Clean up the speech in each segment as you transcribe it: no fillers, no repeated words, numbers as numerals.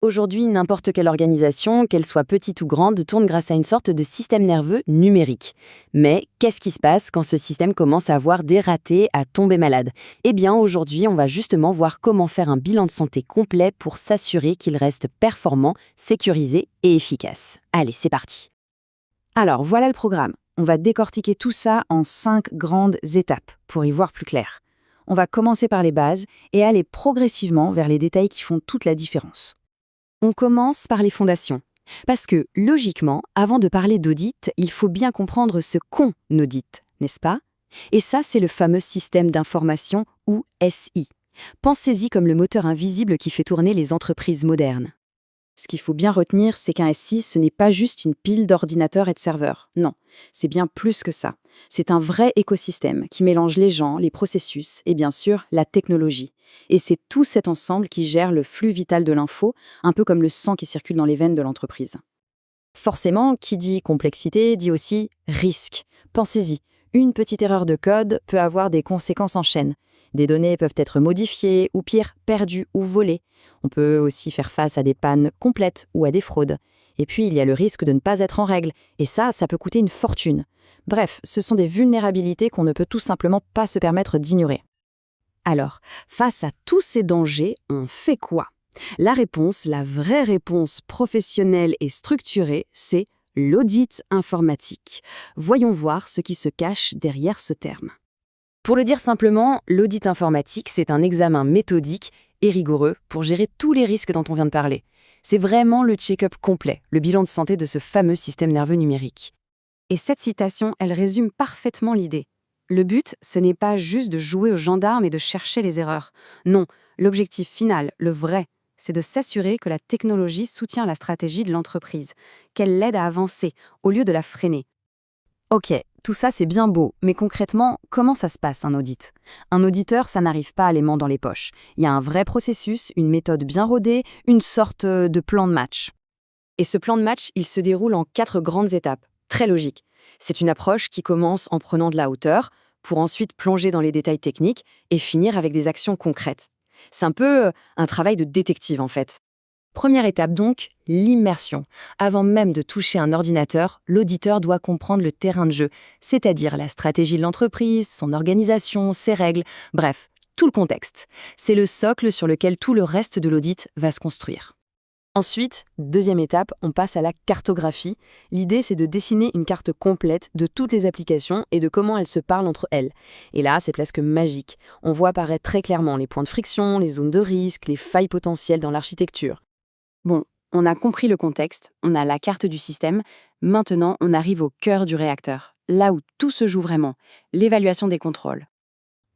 Aujourd'hui, n'importe quelle organisation, qu'elle soit petite ou grande, tourne grâce à une sorte de système nerveux numérique. Mais qu'est-ce qui se passe quand ce système commence à avoir des ratés, à tomber malade? Eh bien, aujourd'hui, on va justement voir comment faire un bilan de santé complet pour s'assurer qu'il reste performant, sécurisé et efficace. Allez, c'est parti. Alors, voilà le programme. On va décortiquer tout ça en 5 grandes étapes pour y voir plus clair. On va commencer par les bases et aller progressivement vers les détails qui font toute la différence. On commence par les fondations. Parce que, logiquement, avant de parler d'audit, il faut bien comprendre ce qu'on audite, n'est-ce pas? Et ça, c'est le fameux système d'information ou SI. Pensez-y comme le moteur invisible qui fait tourner les entreprises modernes. Ce qu'il faut bien retenir, c'est qu'un SI, ce n'est pas juste une pile d'ordinateurs et de serveurs. Non, c'est bien plus que ça. C'est un vrai écosystème qui mélange les gens, les processus et bien sûr la technologie. Et c'est tout cet ensemble qui gère le flux vital de l'info, un peu comme le sang qui circule dans les veines de l'entreprise. Forcément, qui dit complexité dit aussi risque. Pensez-y, une petite erreur de code peut avoir des conséquences en chaîne. Des données peuvent être modifiées ou pire, perdues ou volées. On peut aussi faire face à des pannes complètes ou à des fraudes. Et puis, il y a le risque de ne pas être en règle. Et ça peut coûter une fortune. Bref, ce sont des vulnérabilités qu'on ne peut tout simplement pas se permettre d'ignorer. Alors, face à tous ces dangers, on fait quoi? La réponse, la vraie réponse professionnelle et structurée, c'est l'audit informatique. Voyons voir ce qui se cache derrière ce terme. Pour le dire simplement, l'audit informatique, c'est un examen méthodique et rigoureux pour gérer tous les risques dont on vient de parler. C'est vraiment le check-up complet, le bilan de santé de ce fameux système nerveux numérique. Et cette citation, elle résume parfaitement l'idée. Le but, ce n'est pas juste de jouer aux gendarmes et de chercher les erreurs. Non, l'objectif final, le vrai, c'est de s'assurer que la technologie soutient la stratégie de l'entreprise, qu'elle l'aide à avancer au lieu de la freiner. Ok, tout ça c'est bien beau, mais concrètement, comment ça se passe un audit? Un auditeur, ça n'arrive pas les mains dans les poches. Il y a un vrai processus, une méthode bien rodée, une sorte de plan de match. Et ce plan de match, il se déroule en 4 grandes étapes, très logiques. C'est une approche qui commence en prenant de la hauteur, pour ensuite plonger dans les détails techniques et finir avec des actions concrètes. C'est un peu un travail de détective en fait. Première étape donc, l'immersion. Avant même de toucher un ordinateur, l'auditeur doit comprendre le terrain de jeu, c'est-à-dire la stratégie de l'entreprise, son organisation, ses règles, bref, tout le contexte. C'est le socle sur lequel tout le reste de l'audit va se construire. Ensuite, deuxième étape, on passe à la cartographie. L'idée, c'est de dessiner une carte complète de toutes les applications et de comment elles se parlent entre elles. Et là, c'est presque magique. On voit apparaître très clairement les points de friction, les zones de risque, les failles potentielles dans l'architecture. Bon, on a compris le contexte, on a la carte du système, maintenant on arrive au cœur du réacteur, là où tout se joue vraiment, l'évaluation des contrôles.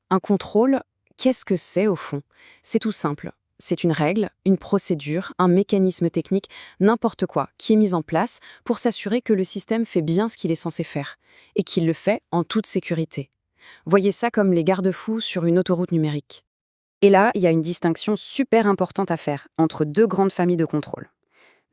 Un contrôle, qu'est-ce que c'est au fond? C'est tout simple. C'est une règle, une procédure, un mécanisme technique, n'importe quoi, qui est mis en place pour s'assurer que le système fait bien ce qu'il est censé faire et qu'il le fait en toute sécurité. Voyez ça comme les garde-fous sur une autoroute numérique. Et là, il y a une distinction super importante à faire entre 2 grandes familles de contrôles.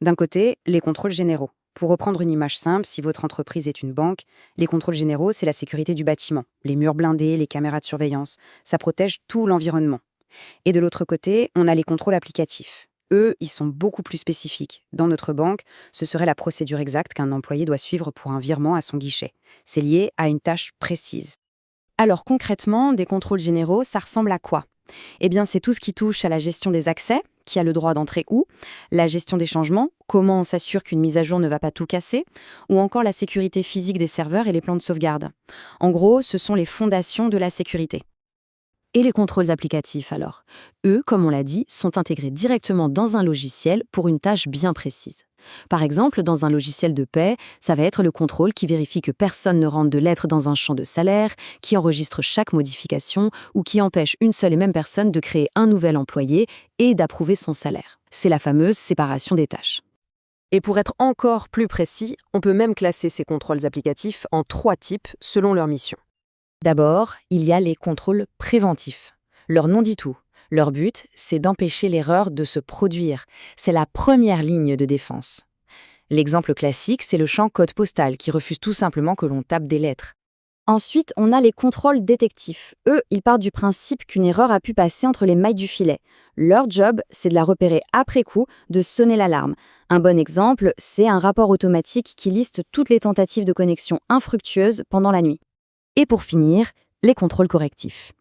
D'un côté, les contrôles généraux. Pour reprendre une image simple, si votre entreprise est une banque, les contrôles généraux, c'est la sécurité du bâtiment, les murs blindés, les caméras de surveillance. Ça protège tout l'environnement. Et de l'autre côté, on a les contrôles applicatifs. Eux, ils sont beaucoup plus spécifiques. Dans notre banque, ce serait la procédure exacte qu'un employé doit suivre pour un virement à son guichet. C'est lié à une tâche précise. Alors concrètement, des contrôles généraux, ça ressemble à quoi? Eh bien, c'est tout ce qui touche à la gestion des accès, qui a le droit d'entrer où, la gestion des changements, comment on s'assure qu'une mise à jour ne va pas tout casser, ou encore la sécurité physique des serveurs et les plans de sauvegarde. En gros, ce sont les fondations de la sécurité. Et les contrôles applicatifs alors? Eux, comme on l'a dit, sont intégrés directement dans un logiciel pour une tâche bien précise. Par exemple, dans un logiciel de paie, ça va être le contrôle qui vérifie que personne ne rentre de lettres dans un champ de salaire, qui enregistre chaque modification ou qui empêche une seule et même personne de créer un nouvel employé et d'approuver son salaire. C'est la fameuse séparation des tâches. Et pour être encore plus précis, on peut même classer ces contrôles applicatifs en 3 types selon leur mission. D'abord, il y a les contrôles préventifs. Leur nom dit tout. Leur but, c'est d'empêcher l'erreur de se produire. C'est la première ligne de défense. L'exemple classique, c'est le champ code postal qui refuse tout simplement que l'on tape des lettres. Ensuite, on a les contrôles détectifs. Eux, ils partent du principe qu'une erreur a pu passer entre les mailles du filet. Leur job, c'est de la repérer après coup, de sonner l'alarme. Un bon exemple, c'est un rapport automatique qui liste toutes les tentatives de connexion infructueuses pendant la nuit. Et pour finir, les contrôles correctifs.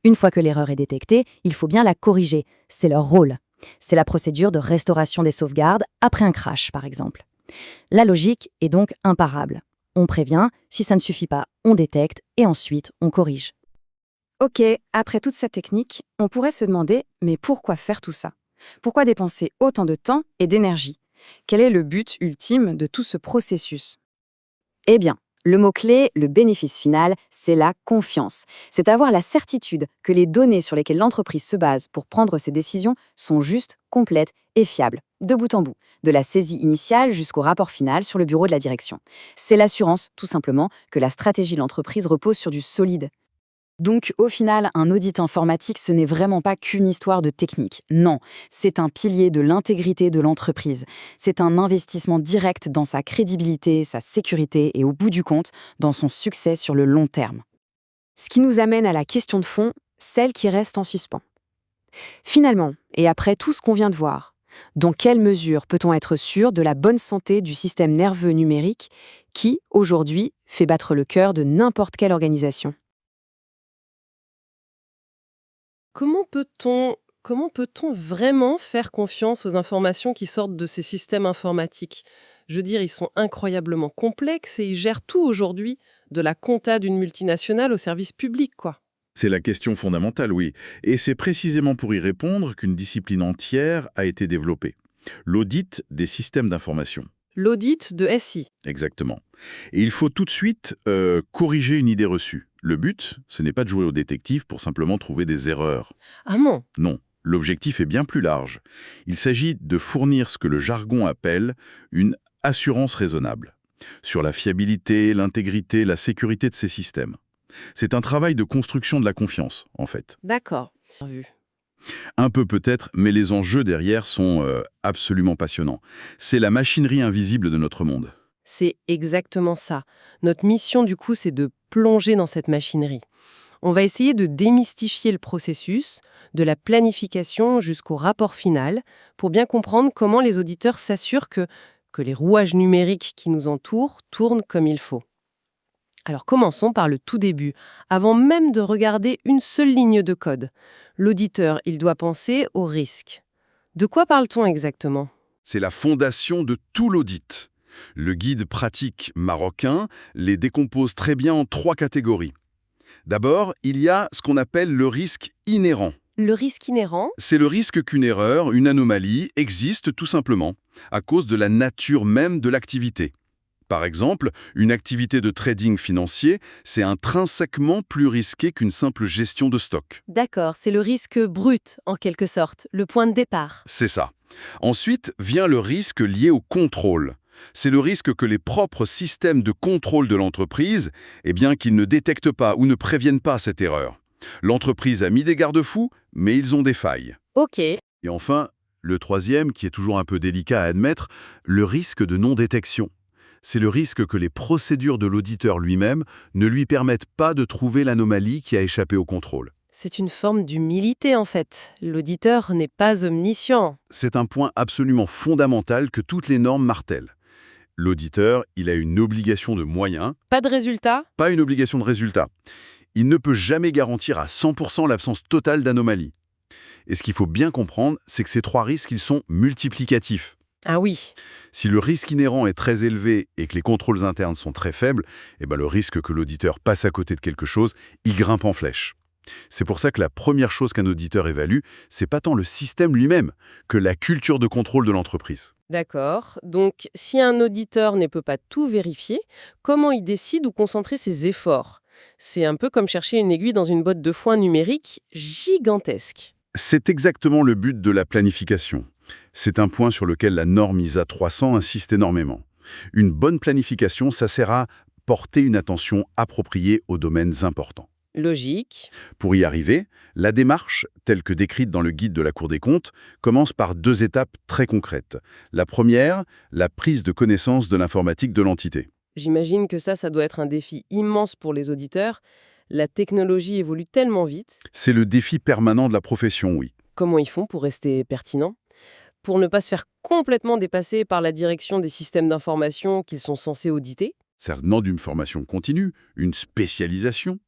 Une fois que l'erreur est détectée, il faut bien la corriger. C'est leur rôle. C'est la procédure de restauration des sauvegardes après un crash, par exemple. La logique est donc imparable. On prévient, si ça ne suffit pas, on détecte et ensuite on corrige. Ok, après toute cette technique, on pourrait se demander, mais pourquoi faire tout ça? Pourquoi dépenser autant de temps et d'énergie? Quel est le but ultime de tout ce processus? Eh bien, le mot-clé, le bénéfice final, c'est la confiance. C'est avoir la certitude que les données sur lesquelles l'entreprise se base pour prendre ses décisions sont justes, complètes et fiables, de bout en bout, de la saisie initiale jusqu'au rapport final sur le bureau de la direction. C'est l'assurance, tout simplement, que la stratégie de l'entreprise repose sur du solide. Donc, au final, un audit informatique, ce n'est vraiment pas qu'une histoire de technique. Non, c'est un pilier de l'intégrité de l'entreprise. C'est un investissement direct dans sa crédibilité, sa sécurité et, au bout du compte, dans son succès sur le long terme. Ce qui nous amène à la question de fond, celle qui reste en suspens. Finalement, et après tout ce qu'on vient de voir, dans quelle mesure peut-on être sûr de la bonne santé du système nerveux numérique qui, aujourd'hui, fait battre le cœur de n'importe quelle organisation? Comment peut-on vraiment faire confiance aux informations qui sortent de ces systèmes informatiques? Je veux dire, ils sont incroyablement complexes et ils gèrent tout aujourd'hui, de la compta d'une multinationale au service public, quoi. C'est la question fondamentale, oui. Et c'est précisément pour y répondre qu'une discipline entière a été développée. L'audit des systèmes d'information. L'audit de SI. Exactement. Et il faut tout de suite corriger une idée reçue. Le but, ce n'est pas de jouer au détective pour simplement trouver des erreurs. Ah non. Non, l'objectif est bien plus large. Il s'agit de fournir ce que le jargon appelle une assurance raisonnable sur la fiabilité, l'intégrité, la sécurité de ces systèmes. C'est un travail de construction de la confiance, en fait. D'accord. Vu. Un peu peut-être, mais les enjeux derrière sont absolument passionnants. C'est la machinerie invisible de notre monde. C'est exactement ça. Notre mission, du coup, c'est de plonger dans cette machinerie. On va essayer de démystifier le processus, de la planification jusqu'au rapport final, pour bien comprendre comment les auditeurs s'assurent que les rouages numériques qui nous entourent tournent comme il faut. Alors commençons par le tout début, avant même de regarder une seule ligne de code. L'auditeur, il doit penser au risque. De quoi parle-t-on exactement? C'est la fondation de tout l'audit. Le guide pratique marocain les décompose très bien en 3 catégories. D'abord, il y a ce qu'on appelle le risque inhérent. Le risque inhérent? C'est le risque qu'une erreur, une anomalie, existe tout simplement, à cause de la nature même de l'activité. Par exemple, une activité de trading financier, c'est intrinsèquement plus risqué qu'une simple gestion de stock. D'accord, c'est le risque brut, en quelque sorte, le point de départ. C'est ça. Ensuite vient le risque lié au contrôle. C'est le risque que les propres systèmes de contrôle de l'entreprise, qu'ils ne détectent pas ou ne préviennent pas cette erreur. L'entreprise a mis des garde-fous, mais ils ont des failles. Ok. Et enfin, le troisième, qui est toujours un peu délicat à admettre, le risque de non-détection. C'est le risque que les procédures de l'auditeur lui-même ne lui permettent pas de trouver l'anomalie qui a échappé au contrôle. C'est une forme d'humilité, en fait. L'auditeur n'est pas omniscient. C'est un point absolument fondamental que toutes les normes martèlent. L'auditeur, il a une obligation de moyens, Pas de résultat? pas une obligation de résultat. Il ne peut jamais garantir à 100% l'absence totale d'anomalies. Et ce qu'il faut bien comprendre, c'est que ces 3 risques, ils sont multiplicatifs. Ah oui. Si le risque inhérent est très élevé et que les contrôles internes sont très faibles, le risque que l'auditeur passe à côté de quelque chose, il grimpe en flèche. C'est pour ça que la première chose qu'un auditeur évalue, c'est pas tant le système lui-même que la culture de contrôle de l'entreprise. D'accord. Donc, si un auditeur ne peut pas tout vérifier, comment il décide où concentrer ses efforts? C'est un peu comme chercher une aiguille dans une botte de foin numérique gigantesque. C'est exactement le but de la planification. C'est un point sur lequel la norme ISA 300 insiste énormément. Une bonne planification, ça sert à porter une attention appropriée aux domaines importants. Logique. Pour y arriver, la démarche, telle que décrite dans le guide de la Cour des comptes, commence par 2 étapes très concrètes. La première, la prise de connaissance de l'informatique de l'entité. J'imagine que ça doit être un défi immense pour les auditeurs. La technologie évolue tellement vite. C'est le défi permanent de la profession, oui. Comment ils font pour rester pertinents? Pour ne pas se faire complètement dépasser par la direction des systèmes d'information qu'ils sont censés auditer? Ça demande une formation continue, une spécialisation.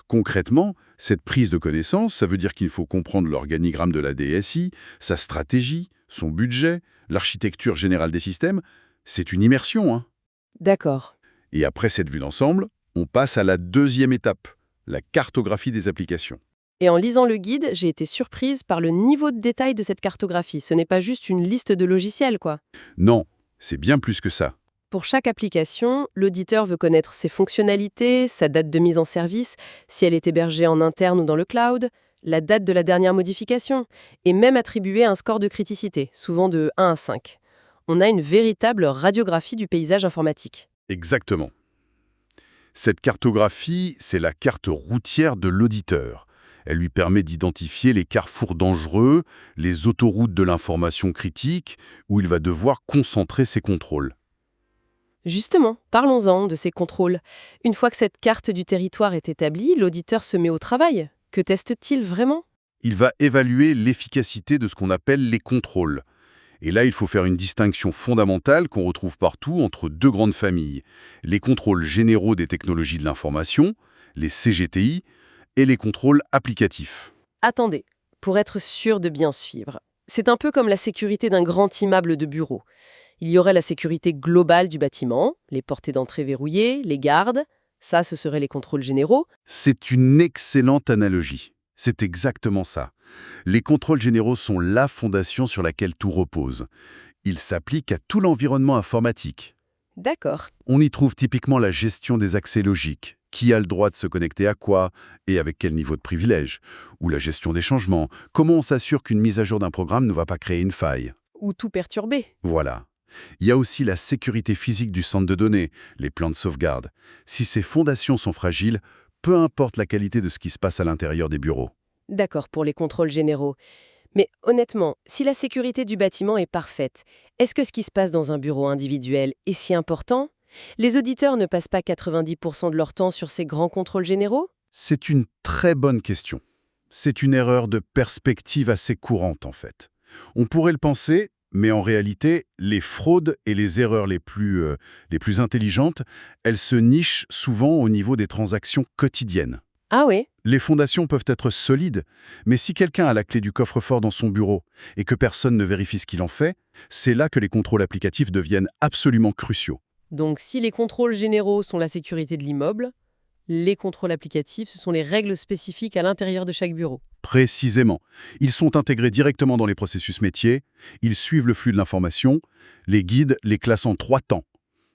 Concrètement, cette prise de connaissance, ça veut dire qu'il faut comprendre l'organigramme de la DSI, sa stratégie, son budget, l'architecture générale des systèmes. C'est une immersion, hein. D'accord. Et après cette vue d'ensemble, on passe à la deuxième étape, la cartographie des applications. Et en lisant le guide, j'ai été surprise par le niveau de détail de cette cartographie. Ce n'est pas juste une liste de logiciels, quoi. Non, c'est bien plus que ça. Pour chaque application, l'auditeur veut connaître ses fonctionnalités, sa date de mise en service, si elle est hébergée en interne ou dans le cloud, la date de la dernière modification, et même attribuer un score de criticité, souvent de 1 à 5. On a une véritable radiographie du paysage informatique. Exactement. Cette cartographie, c'est la carte routière de l'auditeur. Elle lui permet d'identifier les carrefours dangereux, les autoroutes de l'information critique, où il va devoir concentrer ses contrôles. Justement, parlons-en de ces contrôles. Une fois que cette carte du territoire est établie, l'auditeur se met au travail. Que teste-t-il vraiment? Il va évaluer l'efficacité de ce qu'on appelle les contrôles. Et là, il faut faire une distinction fondamentale qu'on retrouve partout entre deux grandes familles. Les contrôles généraux des technologies de l'information, les CGTI, et les contrôles applicatifs. Attendez, pour être sûr de bien suivre. C'est un peu comme la sécurité d'un grand immeuble de bureaux. Il y aurait la sécurité globale du bâtiment, les portées d'entrée verrouillées, les gardes. Ça, ce seraient les contrôles généraux. C'est une excellente analogie. C'est exactement ça. Les contrôles généraux sont la fondation sur laquelle tout repose. Ils s'appliquent à tout l'environnement informatique. D'accord. On y trouve typiquement la gestion des accès logiques. Qui a le droit de se connecter à quoi et avec quel niveau de privilège? Ou la gestion des changements. Comment on s'assure qu'une mise à jour d'un programme ne va pas créer une faille? Ou tout perturbé. Voilà. Il y a aussi la sécurité physique du centre de données, les plans de sauvegarde. Si ces fondations sont fragiles, peu importe la qualité de ce qui se passe à l'intérieur des bureaux. D'accord pour les contrôles généraux. Mais honnêtement, si la sécurité du bâtiment est parfaite, est-ce que ce qui se passe dans un bureau individuel est si important? Les auditeurs ne passent pas 90% de leur temps sur ces grands contrôles généraux? C'est une très bonne question. C'est une erreur de perspective assez courante, en fait. On pourrait le penser, mais en réalité, les fraudes et les erreurs les plus intelligentes, elles se nichent souvent au niveau des transactions quotidiennes. Ah oui? Les fondations peuvent être solides, mais si quelqu'un a la clé du coffre-fort dans son bureau et que personne ne vérifie ce qu'il en fait, c'est là que les contrôles applicatifs deviennent absolument cruciaux. Donc si les contrôles généraux sont la sécurité de l'immeuble, les contrôles applicatifs, ce sont les règles spécifiques à l'intérieur de chaque bureau. Précisément. Ils sont intégrés directement dans les processus métiers, ils suivent le flux de l'information, les guides les classent en 3 temps.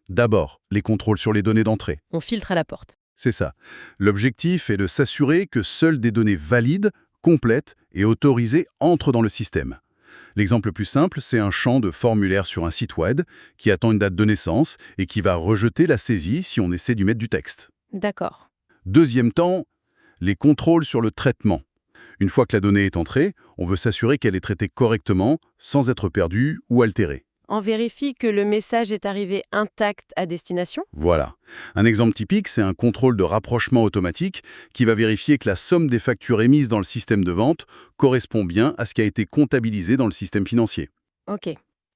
D'abord, les contrôles sur les données d'entrée. On filtre à la porte. C'est ça. L'objectif est de s'assurer que seules des données valides, complètes et autorisées entrent dans le système. L'exemple le plus simple, c'est un champ de formulaire sur un site web qui attend une date de naissance et qui va rejeter la saisie si on essaie d'y mettre du texte. D'accord. Deuxième temps, les contrôles sur le traitement. Une fois que la donnée est entrée, on veut s'assurer qu'elle est traitée correctement, sans être perdue ou altérée. On vérifie que le message est arrivé intact à destination? Voilà. Un exemple typique, c'est un contrôle de rapprochement automatique qui va vérifier que la somme des factures émises dans le système de vente correspond bien à ce qui a été comptabilisé dans le système financier. Ok,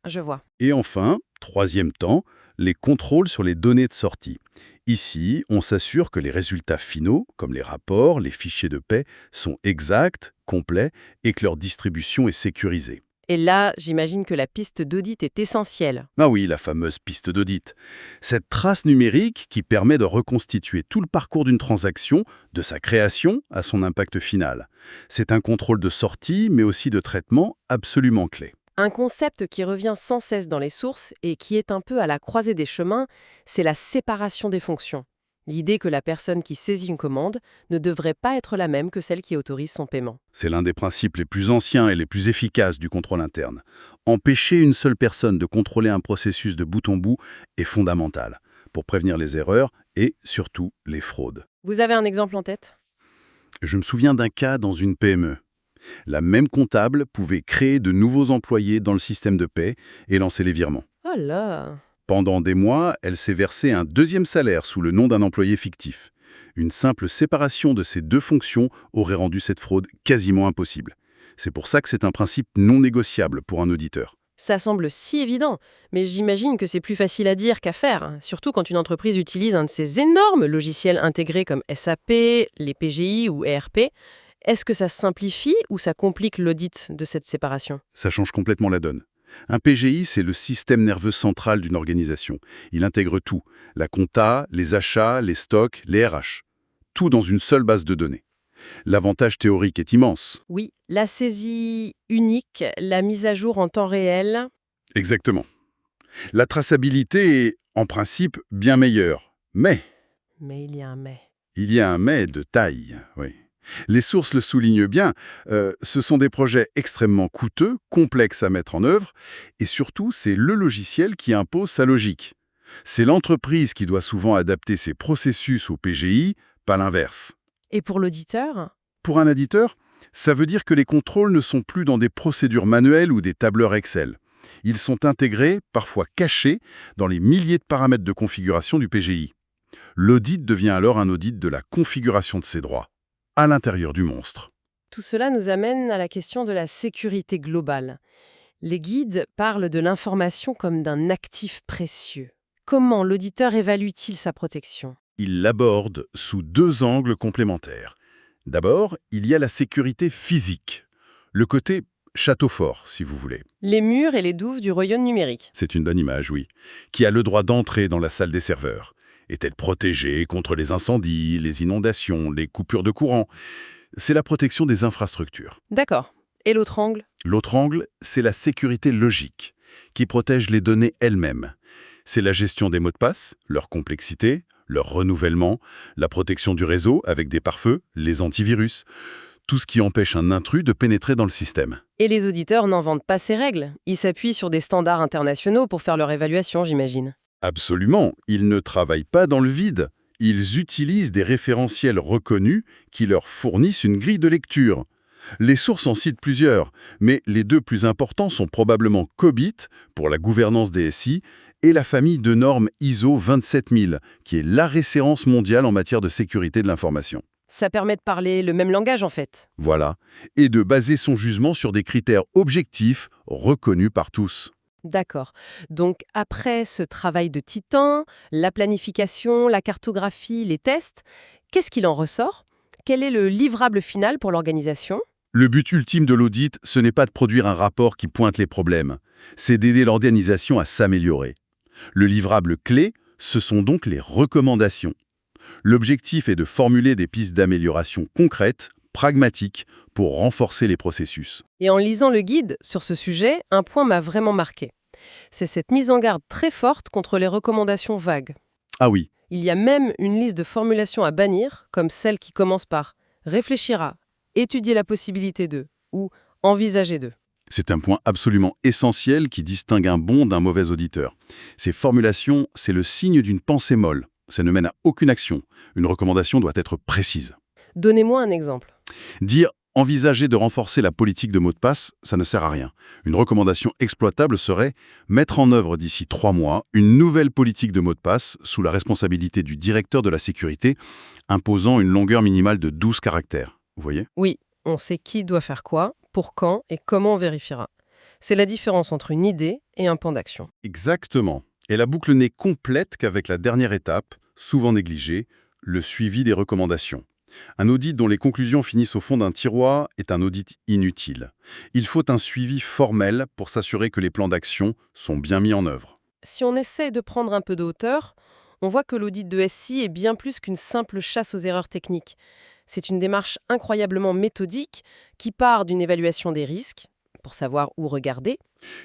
je vois. Et enfin, troisième temps, les contrôles sur les données de sortie. Ici, on s'assure que les résultats finaux, comme les rapports, les fichiers de paie, sont exacts, complets et que leur distribution est sécurisée. Et là, j'imagine que la piste d'audit est essentielle. Ah oui, la fameuse piste d'audit. Cette trace numérique qui permet de reconstituer tout le parcours d'une transaction, de sa création à son impact final. C'est un contrôle de sortie, mais aussi de traitement absolument clé. Un concept qui revient sans cesse dans les sources et qui est un peu à la croisée des chemins, c'est la séparation des fonctions. L'idée que la personne qui saisit une commande ne devrait pas être la même que celle qui autorise son paiement. C'est l'un des principes les plus anciens et les plus efficaces du contrôle interne. Empêcher une seule personne de contrôler un processus de bout en bout est fondamental pour prévenir les erreurs et, surtout, les fraudes. Vous avez un exemple en tête? Je me souviens d'un cas dans une PME. La même comptable pouvait créer de nouveaux employés dans le système de paie et lancer les virements. Oh là! Pendant des mois, elle s'est versée un deuxième salaire sous le nom d'un employé fictif. Une simple séparation de ces deux fonctions aurait rendu cette fraude quasiment impossible. C'est pour ça que c'est un principe non négociable pour un auditeur. Ça semble si évident, mais j'imagine que c'est plus facile à dire qu'à faire, hein, surtout quand une entreprise utilise un de ces énormes logiciels intégrés comme SAP, les PGI ou ERP. Est-ce que ça simplifie ou ça complique l'audit de cette séparation? Ça change complètement la donne. Un PGI, c'est le système nerveux central d'une organisation. Il intègre tout, la compta, les achats, les stocks, les RH. Tout dans une seule base de données. L'avantage théorique est immense. Oui, la saisie unique, la mise à jour en temps réel. Exactement. La traçabilité est, en principe, bien meilleure. Mais Mais il y a un mais. il y a un mais de taille, oui. Les sources le soulignent bien, ce sont des projets extrêmement coûteux, complexes à mettre en œuvre, et surtout, c'est le logiciel qui impose sa logique. C'est l'entreprise qui doit souvent adapter ses processus au PGI, pas l'inverse. Et pour l'auditeur? Pour un éditeur, ça veut dire que les contrôles ne sont plus dans des procédures manuelles ou des tableurs Excel. Ils sont intégrés, parfois cachés, dans les milliers de paramètres de configuration du PGI. L'audit devient alors un audit de la configuration de ses droits, à l'intérieur du monstre. Tout cela nous amène à la question de la sécurité globale. Les guides parlent de l'information comme d'un actif précieux. Comment l'auditeur évalue-t-il sa protection? Il l'aborde sous deux angles complémentaires. D'abord, il y a la sécurité physique, le côté château fort, si vous voulez. Les murs et les douves du royaume numérique. C'est une bonne image, oui. Qui a le droit d'entrer dans la salle des serveurs? Est-elle protégée contre les incendies, les inondations, les coupures de courant? C'est la protection des infrastructures. D'accord. Et l'autre angle? L'autre angle, c'est la sécurité logique, qui protège les données elles-mêmes. C'est la gestion des mots de passe, leur complexité, leur renouvellement, la protection du réseau avec des pare-feux, les antivirus, tout ce qui empêche un intrus de pénétrer dans le système. Et les auditeurs n'inventent pas ces règles. Ils s'appuient sur des standards internationaux pour faire leur évaluation, j'imagine. Absolument, ils ne travaillent pas dans le vide. Ils utilisent des référentiels reconnus qui leur fournissent une grille de lecture. Les sources en citent plusieurs, mais les deux plus importants sont probablement COBIT, pour la gouvernance des SI, et la famille de normes ISO 27000, qui est la référence mondiale en matière de sécurité de l'information. Ça permet de parler le même langage, en fait. Voilà, et de baser son jugement sur des critères objectifs reconnus par tous. D'accord. Donc, après ce travail de titan, la planification, la cartographie, les tests, qu'est-ce qu'il en ressort? Quel est le livrable final pour l'organisation? Le but ultime de l'audit, ce n'est pas de produire un rapport qui pointe les problèmes, c'est d'aider l'organisation à s'améliorer. Le livrable clé, ce sont donc les recommandations. L'objectif est de formuler des pistes d'amélioration concrètes, pragmatiques, pour renforcer les processus. Et en lisant le guide sur ce sujet, un point m'a vraiment marqué. C'est cette mise en garde très forte contre les recommandations vagues. Ah oui, Il y a même une liste de formulations à bannir, comme celle qui commence par « réfléchira »,« étudier la possibilité de » ou « envisager de ». c'est un point absolument essentiel qui distingue un bon d'un mauvais auditeur. Ces formulations, c'est le signe d'une pensée molle. Ça ne mène à aucune action. Une recommandation doit être précise. Donnez-moi un exemple. Dire « envisager de renforcer la politique de mot de passe », ça ne sert à rien. Une recommandation exploitable serait « mettre en œuvre d'ici 3 mois une nouvelle politique de mot de passe sous la responsabilité du directeur de la sécurité, imposant une longueur minimale de 12 caractères ». Vous voyez ? Oui, on sait qui doit faire quoi, pour quand et comment on vérifiera. C'est la différence entre une idée et un plan d'action. Exactement. Et la boucle n'est complète qu'avec la dernière étape, souvent négligée, le suivi des recommandations. Un audit dont les conclusions finissent au fond d'un tiroir est un audit inutile. Il faut un suivi formel pour s'assurer que les plans d'action sont bien mis en œuvre. Si on essaie de prendre un peu de hauteur, on voit que l'audit de SI est bien plus qu'une simple chasse aux erreurs techniques. C'est une démarche incroyablement méthodique qui part d'une évaluation des risques, pour savoir où regarder,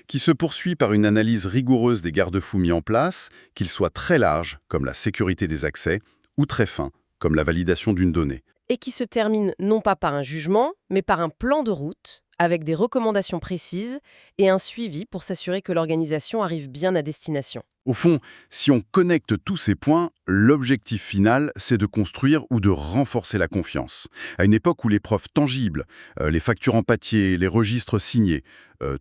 Qui se poursuit par une analyse rigoureuse des garde-fous mis en place, qu'ils soient très larges, comme la sécurité des accès, ou très fins, comme la validation d'une donnée. et qui se termine non pas par un jugement, mais par un plan de route, avec des recommandations précises et un suivi pour s'assurer que l'organisation arrive bien à destination. Au fond, si on connecte tous ces points, l'objectif final, c'est de construire ou de renforcer la confiance. À une époque où les preuves tangibles, les factures en papier, les registres signés,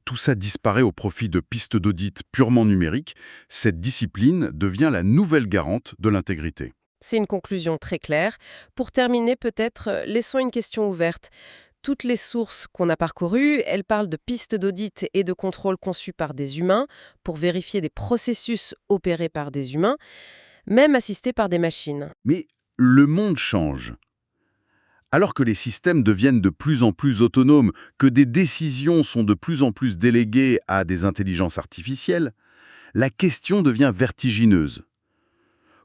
tout ça disparaît au profit de pistes d'audit purement numériques, cette discipline devient la nouvelle garante de l'intégrité. C'est une conclusion très claire. Pour terminer, peut-être, laissons une question ouverte. Toutes les sources qu'on a parcourues, elles parlent de pistes d'audit et de contrôle conçues par des humains pour vérifier des processus opérés par des humains, même assistés par des machines. Mais le monde change. Alors que les systèmes deviennent de plus en plus autonomes, que des décisions sont de plus en plus déléguées à des intelligences artificielles, la question devient vertigineuse.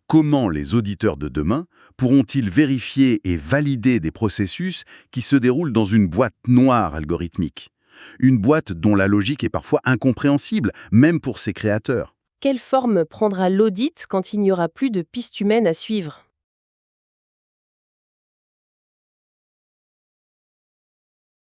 Comment les auditeurs de demain pourront-ils vérifier et valider des processus qui se déroulent dans une boîte noire algorithmique? Une boîte dont la logique est parfois incompréhensible, même pour ses créateurs. Quelle forme prendra l'audit quand il n'y aura plus de pistes humaines à suivre ?